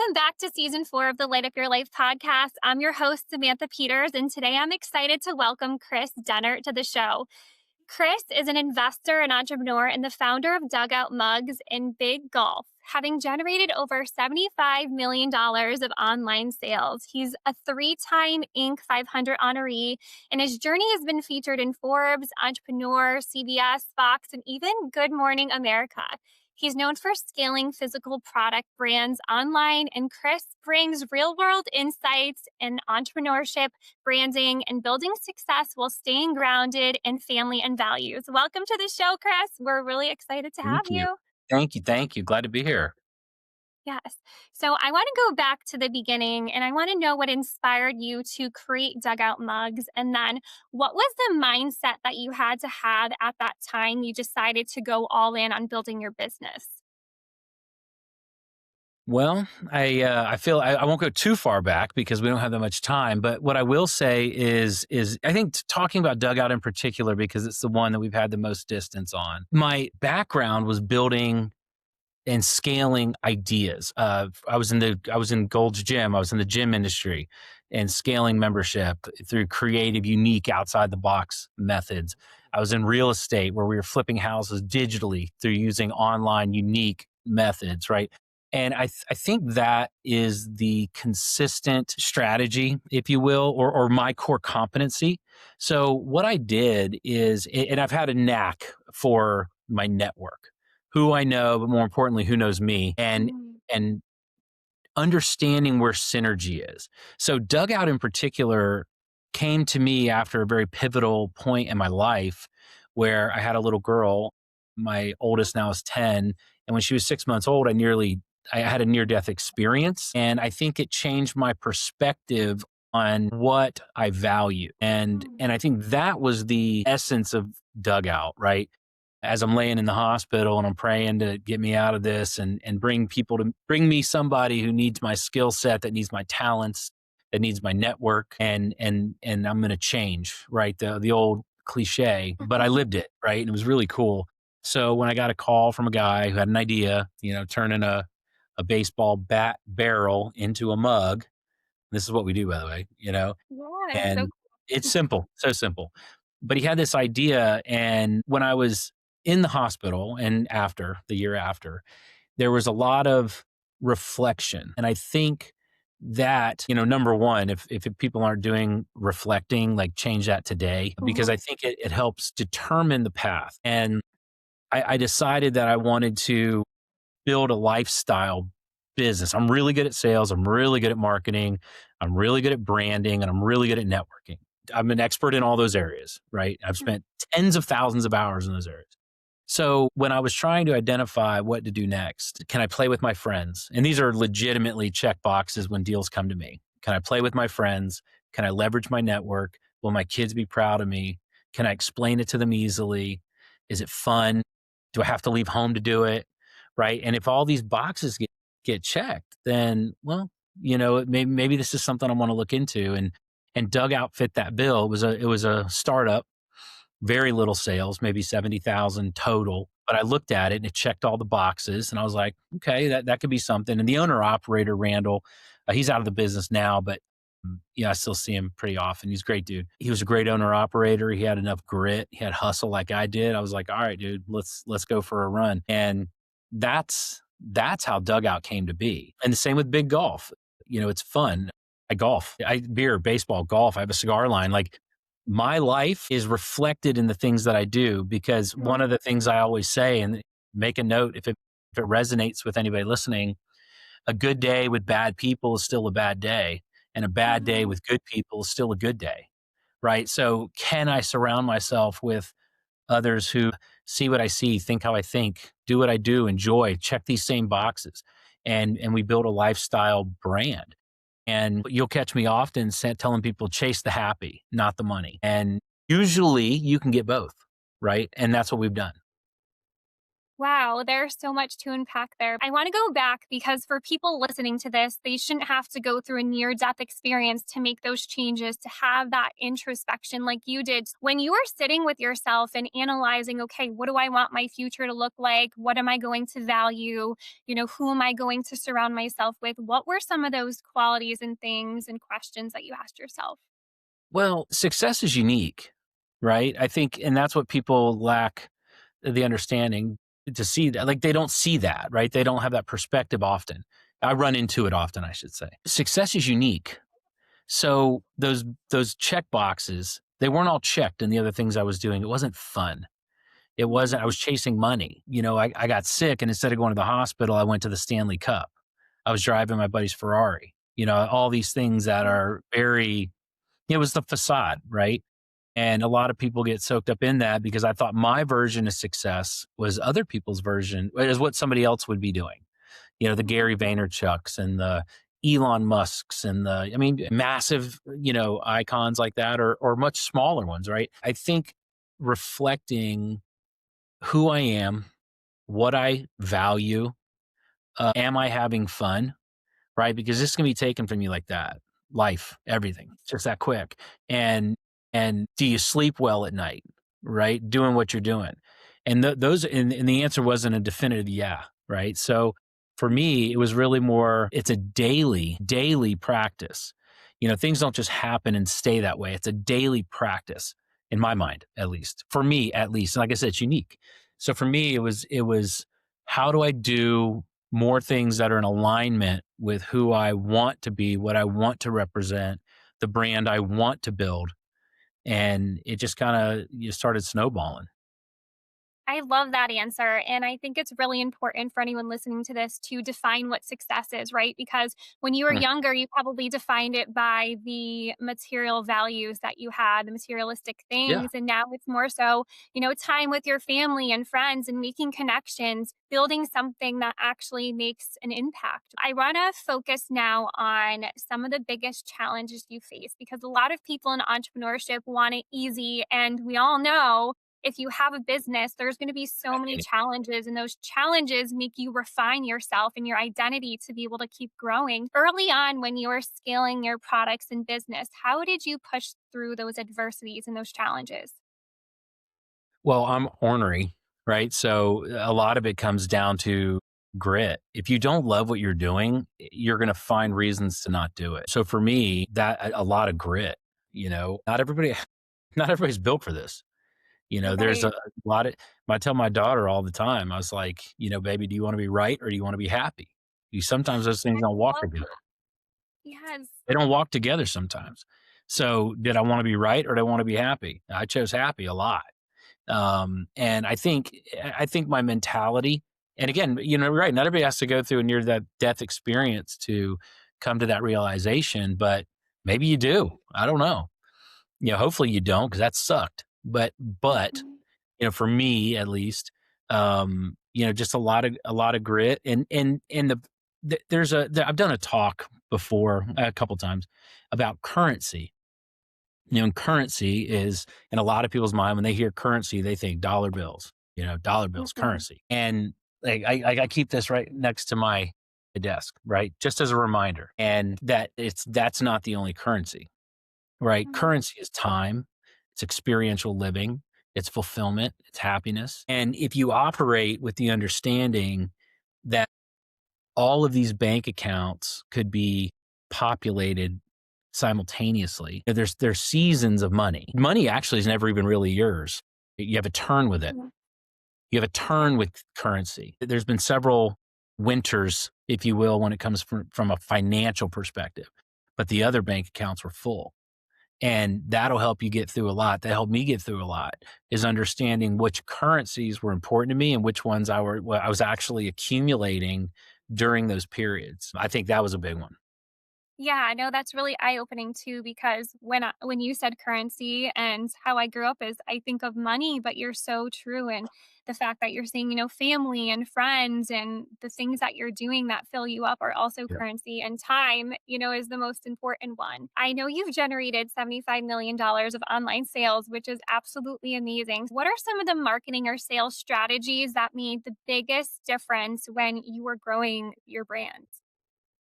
Welcome back to season 4 of the Light Up Your Life podcast. I'm your host, Samantha Peters, and today I'm excited to welcome Kris Dehnert to the show. Kris is an investor and entrepreneur and the founder of Dugout Mugs in Big Golf, having generated over $75 million of online sales. He's a 3-time Inc. 500 honoree, and his journey has been featured in Forbes, Entrepreneur, CBS, Fox, and even Good Morning America. He's known for scaling physical product brands online, and Kris brings real-world insights in entrepreneurship, branding, and building success while staying grounded in family and values. Welcome to the show, Kris. We're really excited to have Thank you. you. Thank you. Thank you. Glad to be here. Yes. So I want to go back to the beginning and I want to know what inspired you to create Dugout Mugs. And then what was the mindset that you had to have at that time you decided to go all in on building your business? Well, I feel I won't go too far back because we don't have that much time. But what I will say is I think talking about Dugout in particular, because it's the one that we've had the most distance on. My background was building and scaling ideas. I was in Gold's Gym. I was in the gym industry and scaling membership through creative, unique, outside the box methods. I was in real estate where we were flipping houses digitally through using online, unique methods, right? And I think that is the consistent strategy, if you will, or my core competency. So what I did is, and I've had a knack for my network, who I know, but more importantly, who knows me, and understanding where synergy is. So Dugout in particular came to me after a very pivotal point in my life where I had a little girl. My oldest now is 10. And when she was 6 months old, I had a near-death experience. And I think it changed my perspective on what I value. And I think that was the essence of Dugout, right? As I'm laying in the hospital and I'm praying to get me out of this and bring me somebody who needs my skill set, that needs my talents, that needs my network, and I'm going to change, right? The old cliche, but I lived it, right? And it was really cool. So when I got a call from a guy who had an idea, turning a baseball bat barrel into a mug. This is what we do, by the way, Yeah, it's so and it's simple, so simple. But he had this idea, and when I was in the hospital and the year after, there was a lot of reflection. And I think that, number one, if people aren't doing reflecting, like change that today, because I think it helps determine the path. And I decided that I wanted to build a lifestyle business. I'm really good at sales. I'm really good at marketing. I'm really good at branding, and I'm really good at networking. I'm an expert in all those areas, right? I've spent tens of thousands of hours in those areas. So when I was trying to identify what to do next, can I play with my friends? And these are legitimately check boxes when deals come to me. Can I play with my friends? Can I leverage my network? Will my kids be proud of me? Can I explain it to them easily? Is it fun? Do I have to leave home to do it? Right. And if all these boxes get checked, then, well, maybe this is something I want to look into. And Dugout fit that bill. It was a startup, very little sales, maybe 70,000 total. But I looked at it and it checked all the boxes, and I was like, okay, that could be something. And the owner operator, Randall, he's out of the business now, but I still see him pretty often. He's a great dude. He was a great owner operator. He had enough grit. He had hustle like I did. I was like, all right, dude, let's go for a run. And that's how Dugout came to be. And the same with Big Golf. It's fun. I golf. Beer, baseball, golf. I have a cigar line. Like, my life is reflected in the things that I do, because one of the things I always say, and make a note if it resonates with anybody listening, a good day with bad people is still a bad day, and a bad day with good people is still a good day, right? So can I surround myself with others who see what I see, think how I think, do what I do, enjoy, check these same boxes, and we build a lifestyle brand. And you'll catch me often telling people, chase the happy, not the money. And usually you can get both, right? And that's what we've done. Wow, there's so much to unpack there. I want to go back because for people listening to this, they shouldn't have to go through a near death experience to make those changes, to have that introspection like you did. When you were sitting with yourself and analyzing, okay, what do I want my future to look like? What am I going to value? Who am I going to surround myself with? What were some of those qualities and things and questions that you asked yourself? Well, success is unique, right? I think, and that's what people lack the understanding to see that. Like they don't see that, right? They don't have that perspective often. I run into it often, I should say. Success is unique. So those check boxes, they weren't all checked in the other things I was doing. It wasn't fun. It wasn't, I was chasing money. I got sick and instead of going to the hospital, I went to the Stanley Cup. I was driving my buddy's Ferrari, all these things that are very, it was the facade, right? And a lot of people get soaked up in that because I thought my version of success was other people's version, is what somebody else would be doing. The Gary Vaynerchuks and the Elon Musks and massive, icons like that or much smaller ones, right? I think reflecting who I am, what I value, am I having fun? Right? Because this can be taken from you like that. Life, everything, just that quick. And do you sleep well at night? Right? Doing what you're doing. And and the answer wasn't a definitive yeah, right? So for me, it was really more, it's a daily practice. Things don't just happen and stay that way. It's a daily practice in my mind, at least. For me, at least. And like I said, it's unique. So for me, it was how do I do more things that are in alignment with who I want to be, what I want to represent, the brand I want to build. And it just kind of you started snowballing. I love that answer. And I think it's really important for anyone listening to this to define what success is, right? Because when you were Mm, younger, you probably defined it by the material values that you had, the materialistic yeah. things. And now it's more so, time with your family and friends and making connections, building something that actually makes an impact. I want to focus now on some of the biggest challenges you face because a lot of people in entrepreneurship want it easy. And we all know if you have a business, there's going to be so many Right. challenges, and those challenges make you refine yourself and your identity to be able to keep growing. Early on, when you were scaling your products and business, how did you push through those adversities and those challenges? Well, I'm ornery, right? So a lot of it comes down to grit. If you don't love what you're doing, you're going to find reasons to not do it. So for me, that a lot of grit, not everybody, not everybody's built for this. There's Right. a lot of, I tell my daughter all the time, I was like, baby, do you want to be right or do you want to be happy? Sometimes those things I don't walk love together. that. Yes. They don't walk together sometimes. So did I want to be right or did I want to be happy? I chose happy a lot. And I think my mentality, and again, right, not everybody has to go through a near that death experience to come to that realization, but maybe you do. I don't know. Hopefully you don't because that sucked. But Mhm. for me at least, just a lot of grit and I've done a talk before a couple times about currency. And currency is in a lot of people's mind when they hear currency, they think dollar bills, dollar bills, Mhm. currency. And like I keep this right next to my desk, right? Just as a reminder. And that's not the only currency, right? Mhm. Currency is time, it's experiential living, it's fulfillment, it's happiness. And if you operate with the understanding that all of these bank accounts could be populated simultaneously, there's seasons of money. Money actually is never even really yours. You have a turn with it. Mhm. You have a turn with currency. There's been several winters, if you will, when it comes from a financial perspective, but the other bank accounts were full. And that'll help you get through a lot. That helped me get through a lot is understanding which currencies were important to me and which ones I was actually accumulating during those periods. I think that was a big one. Yeah, no, that's really eye-opening too because when you said currency and how I grew up is I think of money, but you're so true and the fact that you're saying, family and friends and the things that you're doing that fill you up are also Yep. currency and time, is the most important one. I know you've generated $75 million of online sales, which is absolutely amazing. What are some of the marketing or sales strategies that made the biggest difference when you were growing your brand?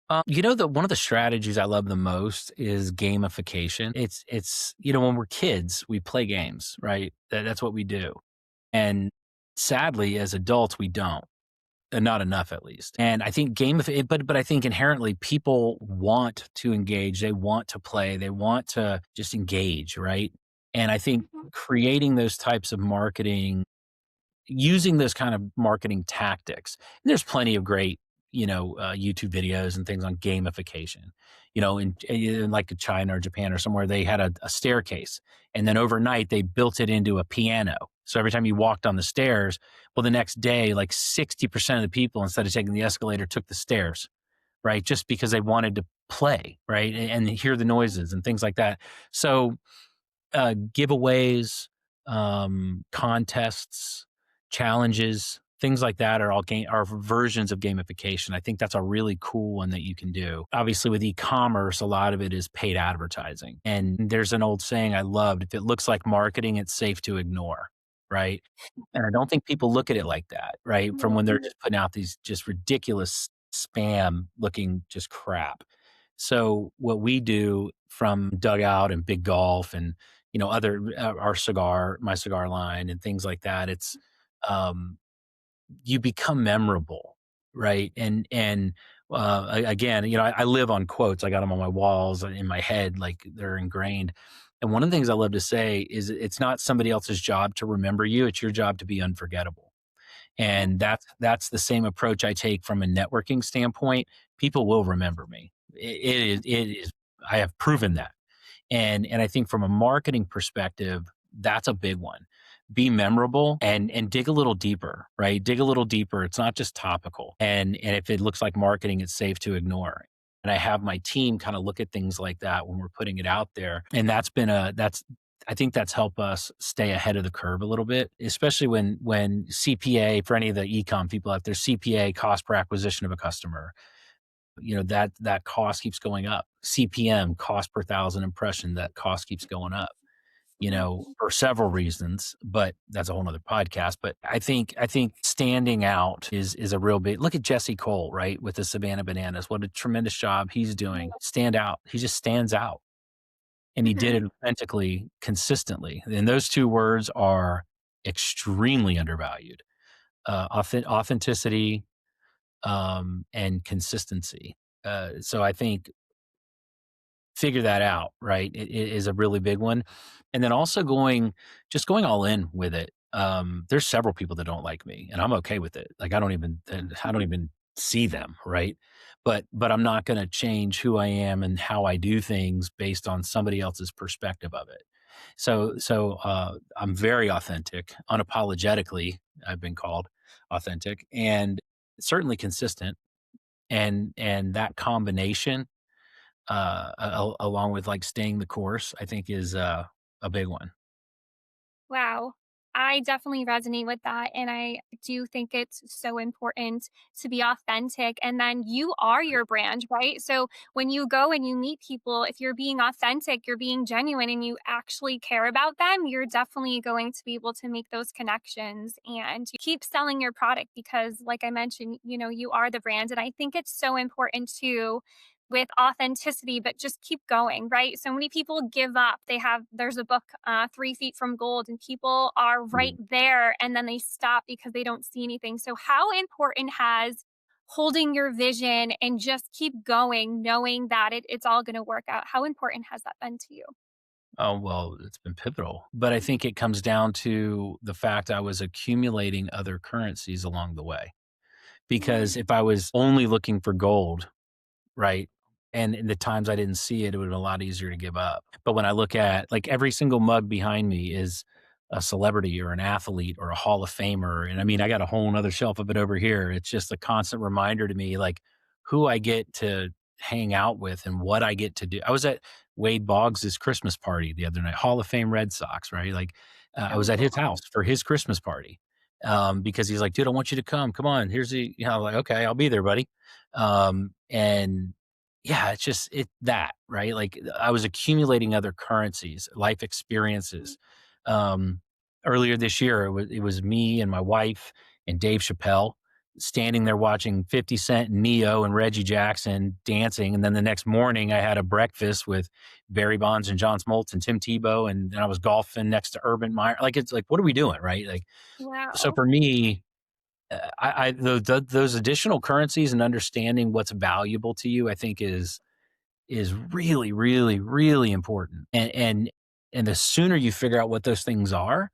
The one of the strategies I love the most is gamification. It's when we're kids, we play games, right? That's what we do. And sadly, as adults, we don't. Not enough, at least. And I think but I think inherently people want to engage. They want to play. They want to just engage, right? And I think creating those types of marketing, using those kind of marketing tactics. And there's plenty of great, YouTube videos and things on gamification. In like China or Japan or somewhere, they had a staircase, and then overnight they built it into a piano. So every time you walked on the stairs, well, the next day, like 60% of the people, instead of taking the escalator, took the stairs, right? Just because they wanted to play, right, and hear the noises and things like that. So giveaways, contests, challenges, things like that are versions of gamification. I think that's a really cool one that you can do. Obviously, with e-commerce, a lot of it is paid advertising. And there's an old saying I loved: if it looks like marketing, it's safe to ignore. Right. And I don't think people look at it like that, right? From when they're just putting out these just ridiculous spam looking just crap. So what we do from Dugout and Big Golf and other my cigar line and things like that. It's um, you become memorable, right? Again, I live on quotes. I got them on my walls in my head, like they're ingrained. And one of the things I love to say is it's not somebody else's job to remember you; it's your job to be unforgettable. And that's the same approach I take from a networking standpoint. People will remember me. It is. I have proven that. And I think from a marketing perspective, that's a big one. Be memorable and dig a little deeper, right? Dig a little deeper. It's not just topical. And if it looks like marketing, it's safe to ignore. And I have my team kind of look at things like that when we're putting it out there. And I think that's helped us stay ahead of the curve a little bit, especially when CPA, for any of the e-com people out there, CPA, cost per acquisition of a customer, that cost keeps going up. CPM, cost per thousand impression, that cost keeps going up, for several reasons, but that's a whole nother podcast. But I think standing out is a real big. Look at Jesse Cole, right, with the Savannah Bananas. What a tremendous job he's doing. Stand out. He just stands out. And he did it authentically, consistently. And those two words are extremely undervalued. Authenticity, and consistency. So I think figure that out, right? It is a really big one. And then also just going all in with it. There's several people that don't like me, and I'm okay with it. Like I don't even see them, right? But I'm not going to change who I am and how I do things based on somebody else's perspective of it. So I'm very authentic, unapologetically. I've been called authentic and certainly consistent, and that combination, along with like staying the course, I think is a big one. Wow. I definitely resonate with that. And I do think it's so important to be authentic. And then you are your brand, right? So when you go and you meet people, if you're being authentic, you're being genuine, and you actually care about them, you're definitely going to be able to make those connections and keep selling your product because, like I mentioned, you are the brand. And I think it's so important too with authenticity, but just keep going, right? So many people give up. There's a book, 3 Feet from Gold, and people are right Mm. there and then they stop because they don't see anything. So, how important has holding your vision and just keep going, knowing that it's all going to work out? How important has that been to you? Oh, well, it's been pivotal. But I think it comes down to the fact I was accumulating other currencies along the way. Because if I was only looking for gold, right? And in the times I didn't see it, it would have been a lot easier to give up. But when I look at like every single mug behind me is a celebrity or an athlete or a Hall of Famer. And I mean, I got a whole nother shelf of it over here. It's just a constant reminder to me, like who I get to hang out with and what I get to do. I was at Wade Boggs's Christmas party the other night, Hall of Fame Red Sox, right? Like, I Oh, was at his cool. house for his Christmas party, because he's like, "Dude, I want you to come. Come on. Here's the," I'm like, "Okay, I'll be there, buddy." And yeah, it's just that, right? Like, I was accumulating other currencies, life experiences. Um, Earlier this year, it was me and my wife and Dave Chappelle standing there watching 50 Cent, Neo, and Reggie Jackson dancing. And then the next morning, I had a breakfast with Barry Bonds and John Smoltz and Tim Tebow, and then I was golfing next to Urban Meyer. Like, it's like, what are we doing, right? Like, so Wow. for me, those additional currencies and understanding what's valuable to you, I think is really, really, really important. And the sooner you figure out what those things are,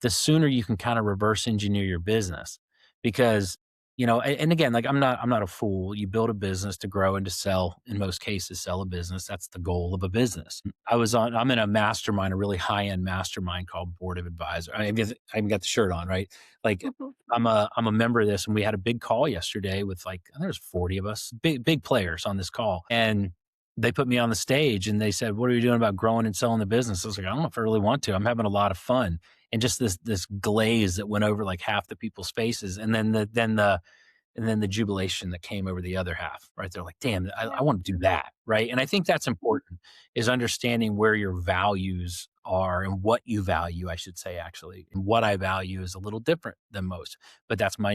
the sooner you can kind of reverse engineer your business. Because, and again, like, I'm not a fool. You build a business to grow and to sell, in most cases, sell a business. That's the goal of a business. I'm in a mastermind, a really high end mastermind called Board of Advisor. I even got the shirt on, right? Like, Mhm. I'm a member of this, and we had a big call yesterday with, like, I think there's 40 of us, big players on this call. And they put me on the stage and they said, "What are you doing about growing and selling the business?" I was like, "I don't know if I really want to. I'm having a lot of fun." And just this glaze that went over like half the people's faces, and then the jubilation that came over the other half, right? They're like, "Damn, I Yeah. want to do that," right? And I think that's important, is understanding where your values are and what you value, I should say, actually. And what I value is a little different than most, but that's my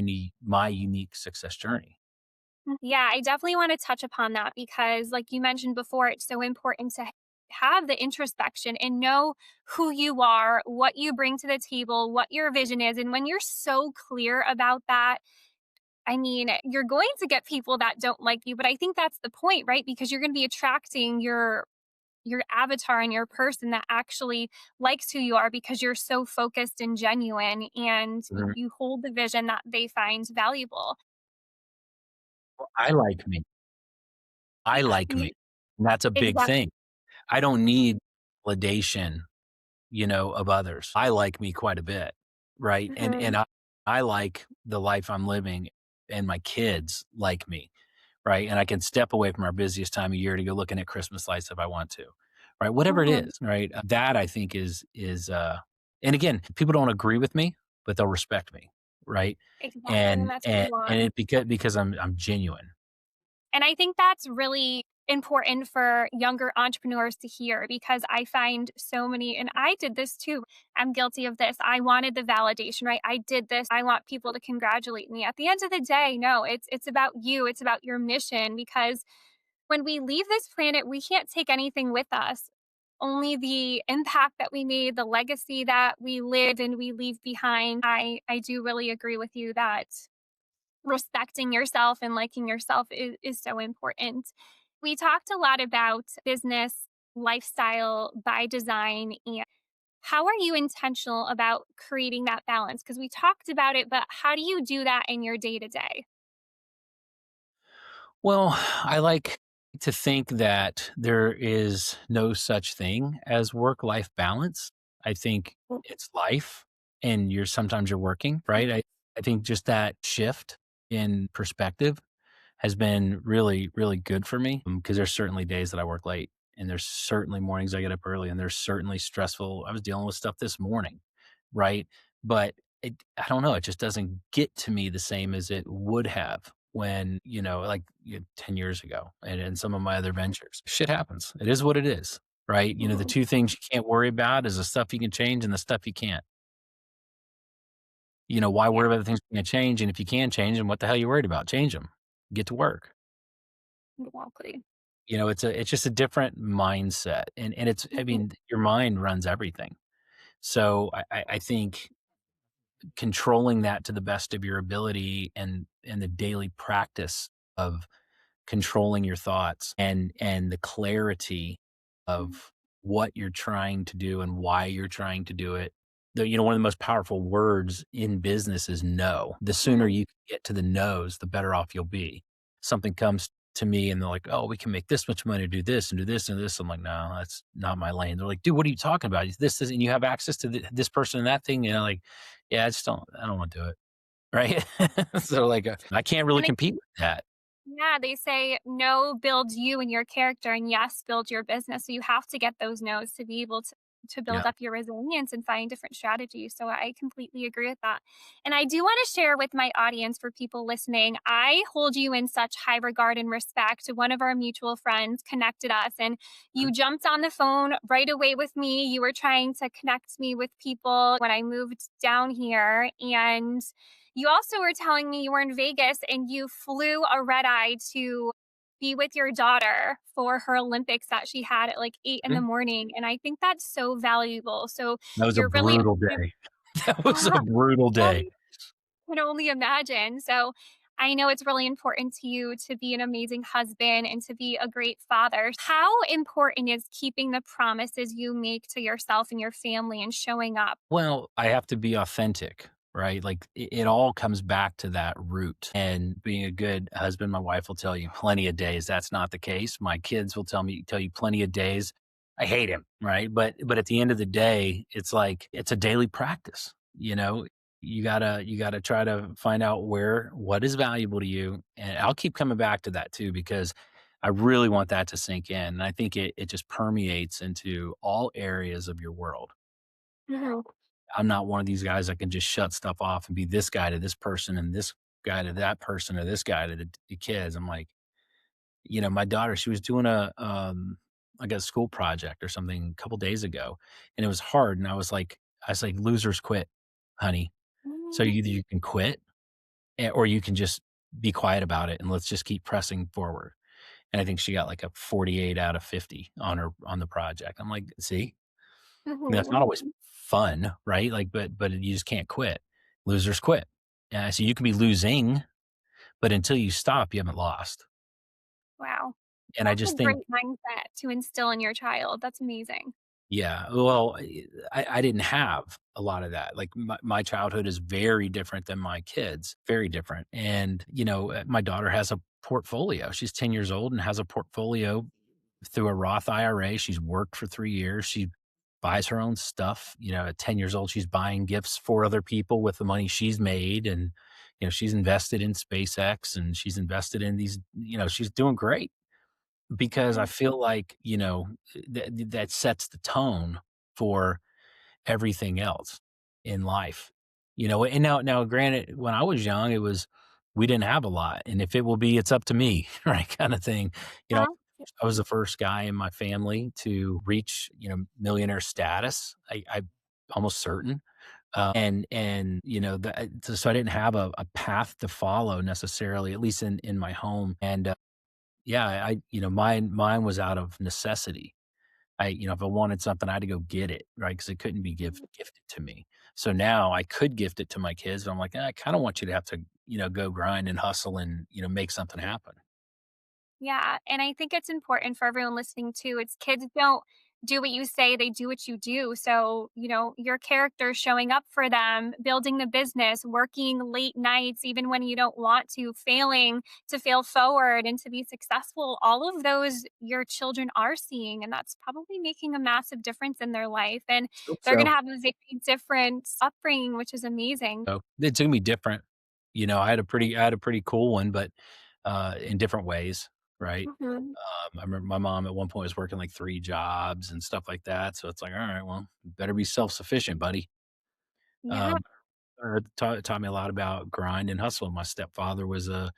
unique success journey. Yeah, I definitely want to touch upon that because, like you mentioned before, it's so important to have the introspection and know who you are, what you bring to the table, what your vision is. And when you're so clear about that, I mean, you're going to get people that don't like you, but I think that's the point, right? Because you're going to be attracting your avatar and your person that actually likes who you are because you're so focused and genuine and Mhm. you hold the vision that they find valuable. I like me. I like Yeah, me. And that's a big exactly. thing. I don't need validation, of others. I like me quite a bit, right? And Mhm. and I like the life I'm living, and my kids like me, right? And I can step away from our busiest time of year to go looking at Christmas lights if I want to, right? Whatever it Mhm. is, right? That I think and again, people don't agree with me, but they'll respect me, right? Exactly, and And that's what and you and want. it because I'm genuine. And I think that's really important for younger entrepreneurs to hear because I find so many, and I did this too. I'm guilty of this. I wanted the validation, right? I did this. I want people to congratulate me. At the end of the day, no, it's about you. It's about your mission because when we leave this planet, we can't take anything with us. Only the impact that we made, the legacy that we live and we leave behind. I do really agree with you that respecting yourself and liking yourself is so important. We talked a lot about business, lifestyle by design, and how are you intentional about creating that balance? Because we talked about it, but how do you do that in your day to day? Well, I like to think that there is no such thing as work-life balance. I think it's life, and sometimes you're working, right? I think just that shift in perspective has been really, really good for me, because there's certainly days that I work late, and there's certainly mornings I get up early, and there's certainly stressful. I was dealing with stuff this morning, right? But I don't know, it just doesn't get to me the same as it would have when, 10 years ago, and some of my other ventures. Shit happens. It is what it is, right? The Mhm. two things you can't worry about is the stuff you can change and the stuff you can't. Why Yeah, worry about the things you can't change? And if you can change them, what the hell are you worried about? Change them. Get to work. exactly. It's just a different mindset, and it's, I Mhm. mean, your mind runs everything. So I think controlling that to the best of your ability, and the daily practice of controlling your thoughts, and the clarity of what you're trying to do and why you're trying to do it. One of the most powerful words in business is no. The sooner Mhm. you get to the no's, the better off you'll be. Something comes to me and they're like, "Oh, we can make this much money, do this and do this and this." I'm like, "No, that's not my lane." They're like, "Dude, what are you talking about? This is, and you have access to this person and that thing." Like, yeah, I don't want to do it. Right. So, like, I can't really And compete with that. Yeah, they say no builds you and your character, and yes builds your business. So you have to get those no's to be able to Yeah. build up your resilience and find different strategies. So I completely agree with that. And I do want to share with my audience for people listening, I hold you in such high regard and respect. One of our mutual friends connected us and you jumped on the phone right away with me. You were trying to connect me with people when I moved down here, and you also were telling me you were in Vegas and you flew a red eye to be with your daughter for her Olympics that she had at like 8 in the Mhm. morning. And I think that's so valuable. So That was a you're really brutal day. That was a brutal day. I can only imagine. So I know it's really important to you to be an amazing husband and to be a great father. How important is keeping the promises you make to yourself and your family and showing up? Well, I have to be authentic, right? Like it all comes back to that root. And being a good husband, my wife will tell you plenty of days that's not the case. My kids will tell you plenty of days I hate him, right? But at the end of the day, it's like it's a daily practice. You know, you gotta try to find out where what is valuable to you. And I'll keep coming back to that too, because I really want that to sink in. And I think it just permeates into all areas of your world. Mhm. I'm not one of these guys that can just shut stuff off and be this guy to this person and this guy to that person or this guy to the kids. I'm like, my daughter, she was doing like a school project or something a couple days ago, and it was hard. And I was like, losers quit, honey. So Mm, either you can quit or you can just be quiet about it and let's just keep pressing forward. And I think she got like a 48 out of 50 on the project. I'm like, see, that's mhm. not always fun, right? Like, but you just can't quit. Losers quit. Yeah, so you can be losing, but until you stop, you haven't lost. Wow. And I That's just a think, great mindset to instill in your child. That's amazing. yeah, well, I didn't have a lot of that. Like my childhood is very different than my kids, very different. And my daughter has a portfolio. She's 10 years old and has a portfolio through a Roth IRA. She's worked for 3 years. She buys her own stuff. At 10 years old, she's buying gifts for other people with the money she's made. And, she's invested in SpaceX and she's invested in these, she's doing great because I Mhm. feel like, that sets the tone for everything else in life. And now granted, when I was young, we didn't have a lot. And if it will be, it's up to me, right? Kind of thing. You know, Huh? I was the first guy in my family to reach, millionaire status. I almost certain. And so I didn't have a path to follow necessarily, at least in my home. And yeah, mine was out of necessity. If I wanted something, I had to go get it, right? Because it couldn't be gifted to me. So now I could gift it to my kids, but I'm like, I kind of want you to have to, go grind and hustle and, make something happen. Yeah, and I think it's important for everyone listening too. It's kids don't do what you say, they do what you do. So, your character showing up for them, building the business, working late nights even when you don't want to, failing to fail forward and to be successful. All of those your children are seeing, and that's probably making a massive difference in their life. And Hope they're going to so. have a very different upbringing, which is amazing. So it's gonna be different. I had a pretty cool one, but in different ways, right? Mhm. I remember my mom at one point was working like 3 jobs and stuff like that. So it's like, all right, well, you better be self sufficient, buddy. Yeah. Um, taught me a lot about grind and hustle. My stepfather was the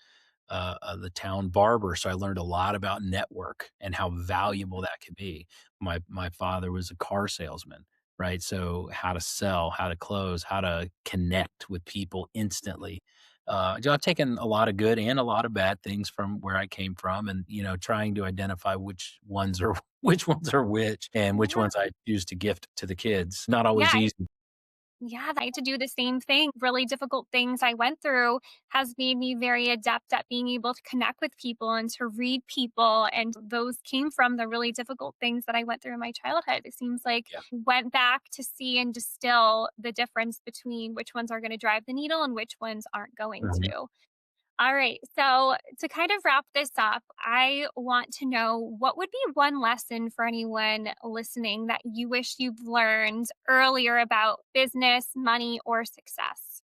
town barber, so I learned a lot about network and how valuable that could be. My father was a car salesman, right? So how to sell, how to close, how to connect with people instantly. I've taken a lot of good and a lot of bad things from where I came from, and trying to identify which ones are which ones are which, and which Yeah. ones I choose to gift to the kids. Not always Yeah. easy. Yeah, I had to do the same thing. Really difficult things I went through has made me very adept at being able to connect with people and to read people. And those came from the really difficult things that I went through in my childhood. It seems like Yeah. went back to see and distill the difference between which ones are going to drive the needle and which ones aren't going Mhm. to. All right. So, to kind of wrap this up, I want to know what would be one lesson for anyone listening that you wish you've learned earlier about business, money, or success?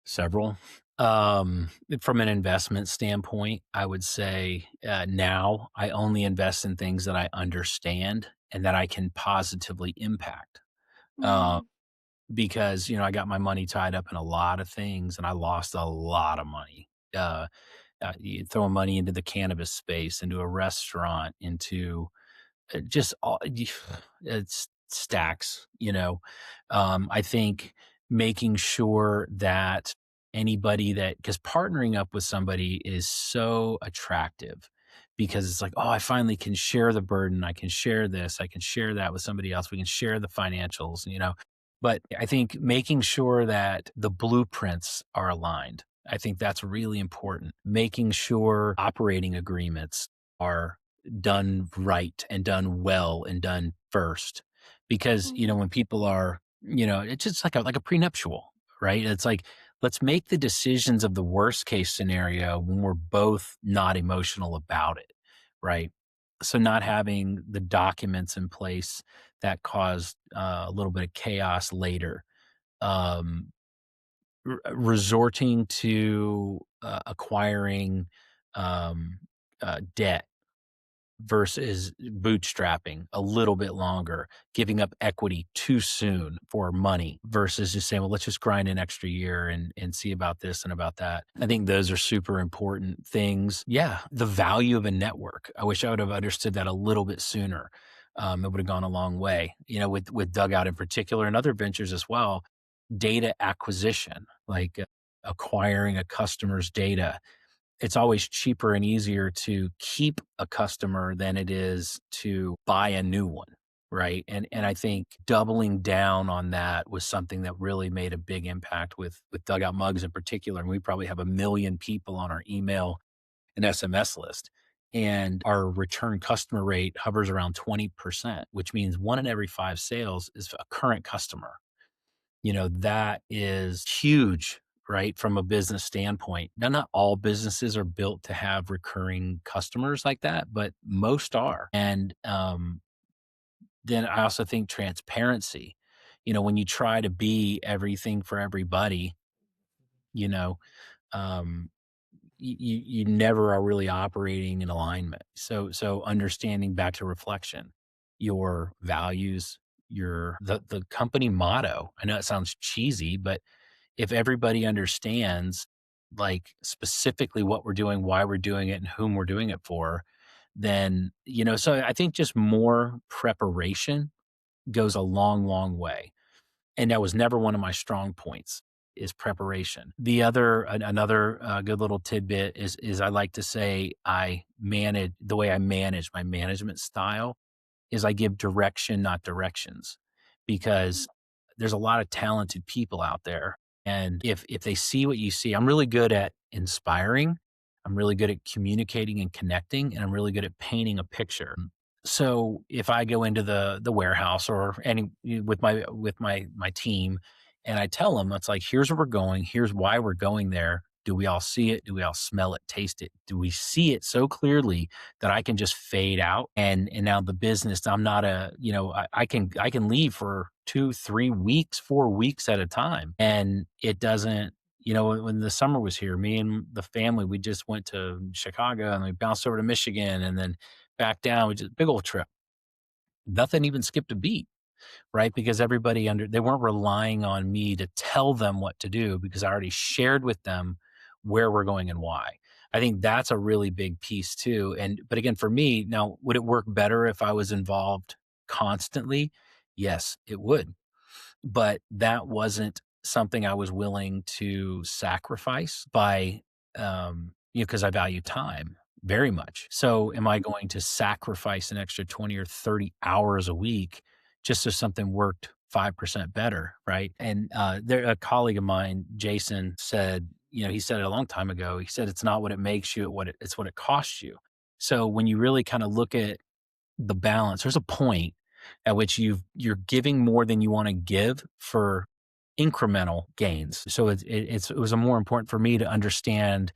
Several. From an investment standpoint, I would say, now I only invest in things that I understand and that I can positively impact. Uh, Mm, because, I got my money tied up in a lot of things and I lost a lot of money. You throwing money into the cannabis space, into a restaurant, into just all it's stacks, I think making sure that anybody that because partnering up with somebody is so attractive because it's like, "Oh, I finally can share the burden. I can share this. I can share that with somebody else. We can share the financials," But I think making sure that the blueprints are aligned, I think that's really important. Making sure operating agreements are done right and done well and done first. Because, mhm, when people are, it's just like a prenuptial, right? It's like, let's make the decisions of the worst case scenario when we're both not emotional about it, right? So not having the documents in place that caused a little bit of chaos later. Um, Resorting to acquiring um, debt versus bootstrapping a little bit longer, giving up equity too soon for money versus just saying, well, let's just grind an extra year and see about this and about that. I think those are super important things. Yeah. The value of a network. I wish I would have understood that a little bit sooner. It would have gone a long way, with Dugout in particular and other ventures as well. Data acquisition, like acquiring a customer's data, it's always cheaper and easier to keep a customer than it is to buy a new one, right? And I think doubling down on that was something that really made a big impact with Dugout Mugs in particular. And we probably have 1 million people on our email and SMS list. And our return customer rate hovers around 20%, which means 1 in every 5 sales is a current customer. That is huge, right? From a business standpoint. Now, not all businesses are built to have recurring customers like that, but most are. And then I also think transparency. When you try to be everything for everybody, you know, um, you never are really operating in alignment. So understanding back to reflection, your values, the company motto. I know it sounds cheesy, but if everybody understands, like, specifically what we're doing, why we're doing it, and whom we're doing it for, then, so I think just more preparation goes a long, long way. And that was never one of my strong points is preparation. Another good little tidbit is I like to say the way I manage my management style is I give direction, not directions, mm, because there's a lot of talented people out there. And if they see what you see, I'm really good at inspiring. I'm really good at communicating and connecting, and I'm really good at painting a picture. So if I go into the warehouse or any with my team and I tell them, it's like, here's where we're going, here's why we're going there. Do we all see it? Do we all smell it, taste it? Do we see it so clearly that I can just fade out? And now the business, I'm not I can leave for 2, 3 weeks, 4 weeks at a time. And it doesn't, when the summer was here, me and the family, we just went to Chicago and we bounced over to Michigan and then back down, which is a big old trip. Nothing even skipped a beat, right? Because they weren't relying on me to tell them what to do because I already shared with them where we're going and why. I think that's a really big piece too. But again, for me, now, would it work better if I was involved constantly? Yes, it would. But that wasn't something I was willing to sacrifice because I value time very much. So am I going to sacrifice an extra 20 or 30 hours a week just so something worked 5% better, right? And a colleague of mine, Jason, said, he said it a long time ago. He said, it's not what it makes you, it's what it costs you. So when you really kind of look at the balance, there's a point at which you're giving more than you wanna give for incremental gains. So it was a more important for me to understand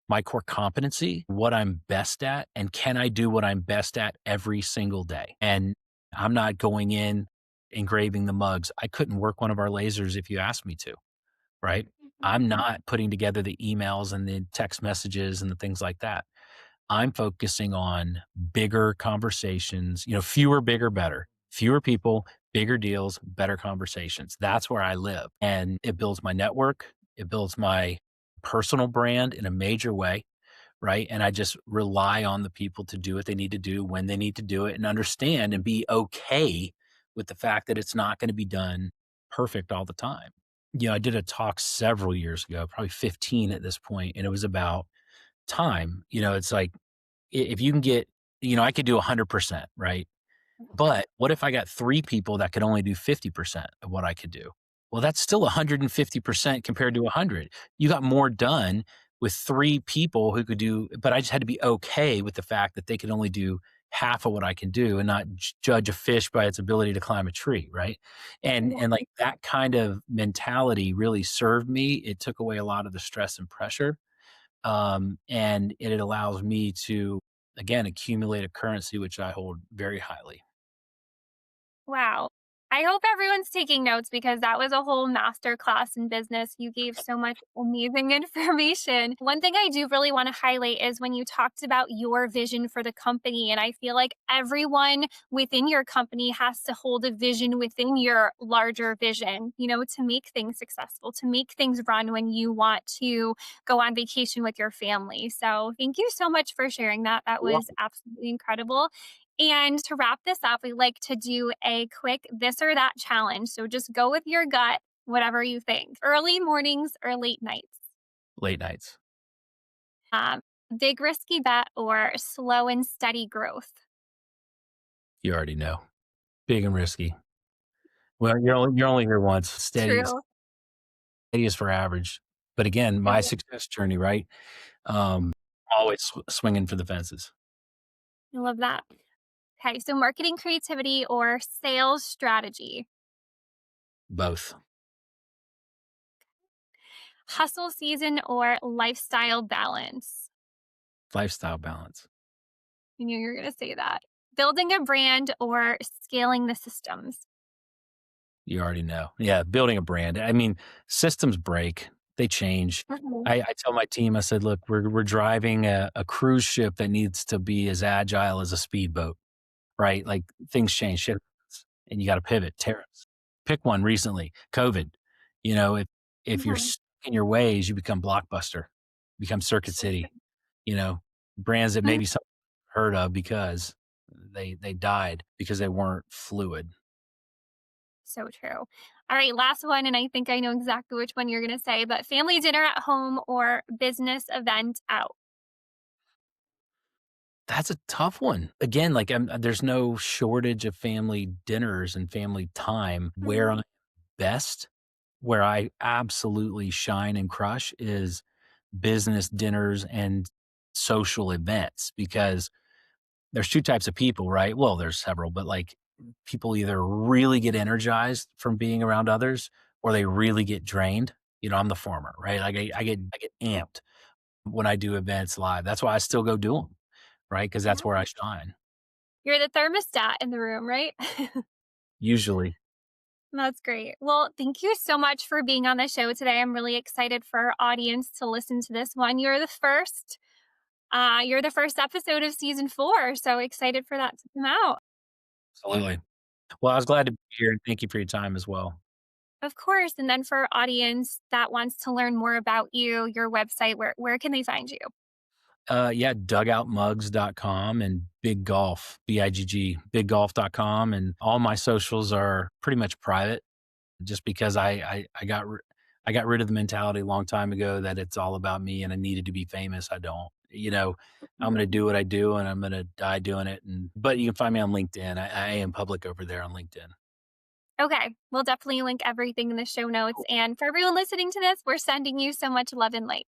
my core competency, what I'm best at, and can I do what I'm best at every single day? And I'm not going in engraving the mugs. I couldn't work one of our lasers if you asked me to, right? I'm not putting together the emails and the text messages and the things like that. I'm focusing on bigger conversations, fewer, bigger, better. Fewer people, bigger deals, better conversations. That's where I live. And it builds my network. It builds my personal brand in a major way, right? And I just rely on the people to do what they need to do when they need to do it and understand and be okay with the fact that it's not going to be done perfect all the time. I did a talk several years ago, probably 15 at this point, and it was about time. It's like if you can get, I could do 100%, right? But what if I got 3 people that could only do 50% of what I could do? Well, that's still 150% compared to 100. You got more done with 3 people who could do, but I just had to be okay with the fact that they could only do half of what I can do and not judge a fish by its ability to climb a tree, right? And like that kind of mentality really served me. It took away a lot of the stress and pressure, and it allows me to, again, accumulate a currency which I hold very highly. Wow. I hope everyone's taking notes because that was a whole master class in business. You gave so much amazing information. One thing I do really want to highlight is when you talked about your vision for the company. And I feel like everyone within your company has to hold a vision within your larger vision, to make things successful, to make things run when you want to go on vacation with your family. So thank you so much for sharing that. That was absolutely incredible. And to wrap this up, we like to do a quick this or that challenge. So just go with your gut, whatever you think. Early mornings or late nights? Late nights. Um, Big risky bet or slow and steady growth? You already know. Big and risky. Well, you're only here once. True. Steady is for average. But again, I my love success journey, right? Um, Always swinging for the fences. I love that. Okay, so marketing creativity or sales strategy? Both. Hustle season or lifestyle balance? Lifestyle balance. I knew you were going to say that. Building a brand or scaling the systems? You already know. Yeah, building a brand. I mean, systems break, they change. Mhm. I tell my team, I said, "Look, we're driving a cruise ship that needs to be as agile as a speedboat." Right? Like, things change, shit happens, and you gotta pivot. Tariffs. Pick one recently, COVID. If you're Mhm. stuck in your ways, you become Blockbuster, become Circuit So City, you know, brands that true. maybe some heard of because they died because they weren't fluid. So true. All right, last one, and I think I know exactly which one you're going to say, but family dinner at home or business event out? That's a tough one. Again, like, there's no shortage of family dinners and family time. Where Mhm. I'm best, where I absolutely shine and crush is business dinners and social events, because there's 2 types of people, right? Well, there's several, but, like, people either really get energized from being around others or they really get drained. I'm the former, right? Like, I get amped when I do events live. That's why I still go do them, right? Because Yeah. that's where I shine, You're the thermostat in the room, right? usually. That's great. Well, thank you so much for being on the show today. I'm really excited for our audience to listen to this one. You're the first episode of season 4, so excited for that to come out. Absolutely. Well, I was glad to be here, and thank you for your time as well. Of course. And then for our audience that wants to learn more about you, your website, where can they find you? Yeah, dugoutmugs.com and Big Golf, BIGG, biggolf.com, and all my socials are pretty much private, just because I got rid of the mentality a long time ago that it's all about me and I needed to be famous. I don't. I'm gonna do what I do and I'm gonna die doing it. But you can find me on LinkedIn. I am public over there on LinkedIn. Okay. We'll definitely link everything in the show notes. And for everyone listening to this, we're sending you so much love and light.